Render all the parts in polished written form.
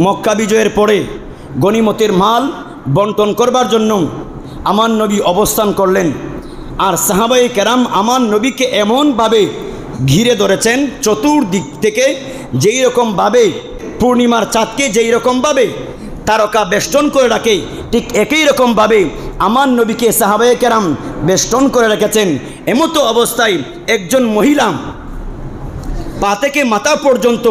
মক্কা বিজয়ের পরে গনিমতের মাল বন্টন করবার জন্য আমার নবী অবস্থান করলেন। আর সাহাবায়ে কেরাম আমার নবীকে এমনভাবে ঘিরে ধরেছেন চতুর্দিক থেকে, যেই রকমভাবে পূর্ণিমার চাঁদকে যেই রকমভাবে তারকা বেষ্টন করে রাখে, ঠিক একই রকমভাবে আমার নবীকে সাহাবায়ে কেরাম বেষ্টন করে রেখেছেন। এমতো অবস্থায় একজন মহিলা পা থেকে মাথা পর্যন্ত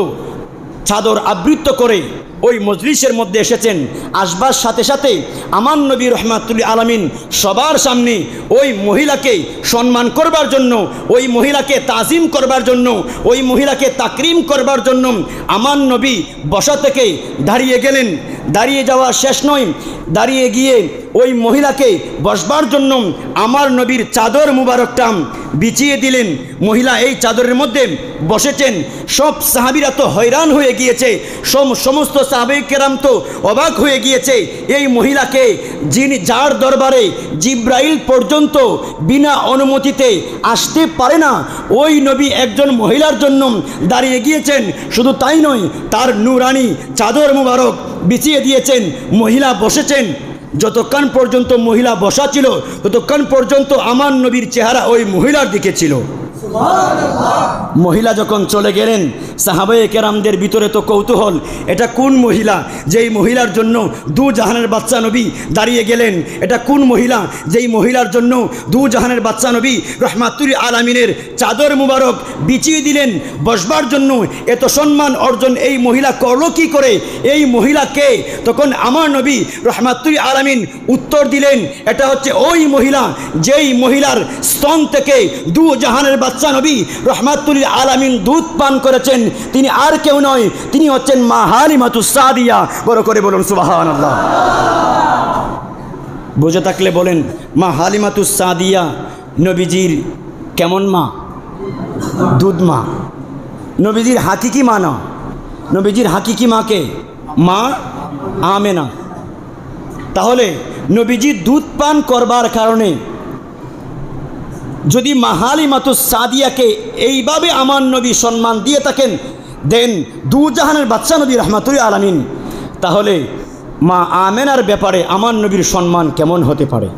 চাদর আবৃত করে ওই মজলিসের মধ্যে এসেছেন। আসবার সাথে সাথে আমার নবী রহমাতুল আলামিন সবার সামনে ওই মহিলাকে সম্মান করবার জন্য, ওই মহিলাকে তাজিম করবার জন্য, ওই মহিলাকে তাকরিম করবার জন্য আমার নবী বসা থেকে দাঁড়িয়ে গেলেন। দাঁড়িয়ে যাওয়া শেষ নয়, দাঁড়িয়ে গিয়ে ওই মহিলাকে বসবার জন্য আমার নবীর চাদর মুবারকটা বিছিয়ে দিলেন। মহিলা এই চাদরের মধ্যে বসেছেন। সব সাহাবীরা তো হয়রান হয়ে গিয়েছে, সমস্ত সাহাবায়ে কেরাম তো অবাক হয়ে গিয়েছে। এই মহিলাকে যার দরবারে জিব্রাইল পর্যন্ত বিনা অনুমতিতে আসতে পারে না, ওই নবী একজন মহিলার জন্য দাঁড়িয়ে গিয়েছেন। শুধু তাই নয়, তার নূরানি চাদর মুবারক বিছিয়ে দিয়েছেন, মহিলা বসেছেন। যতক্ষণ পর্যন্ত মহিলা বসা ছিল ততক্ষণ পর্যন্ত আমার নবীর চেহারা ওই মহিলার দিকে ছিল। মহিলা যখন চলে গেলেন, সাহাবায়ে কেরামদের ভিতরে তো কৌতূহল, এটা কোন মহিলা যেই মহিলার জন্য দু জাহানের বাচ্চা নবী দাঁড়িয়ে গেলেন? এটা কোন মহিলা যেই মহিলার জন্য দু জাহানের বাচ্চা নবী রহমাতুল আলামিনের চাদর মুবারক বিছিয়ে দিলেন বসবার জন্য? এত সম্মান অর্জন এই মহিলা করলো কি করে? এই মহিলাকে তখন আমার নবী রহমাতুল আলামিন উত্তর দিলেন, এটা হচ্ছে ওই মহিলা যেই মহিলার স্তন থেকে দু জাহানের বাচ্চা নবী রহমাতুল আলামিন দুধ পান করেছেন। তিনি আর কেউ নয়, তিনি হচ্ছেন মা হালিমাতুস সাদিয়া। বড় করে বলুন সুবহানাল্লাহ। বুঝে থাকলে বলেন, মা হালিমাতুস সাদিয়া নবীজির কেমন মা? দুধ মা। নবীজির হাকিকি মা না, নবীজির হাকিকি মাকে মা আমেনা। তাহলে নবীজি দুধ পান করবার কারণে যদি মা হালিমাতুস সাদিয়াকে এইভাবে আমার নবী সম্মান দিয়ে থাকেন, দেন দু জাহানের বাচ্চা নবী রহমাতুল আলামিন, তাহলে মা আমেনার ব্যাপারে আমার নবীর সম্মান কেমন হতে পারে?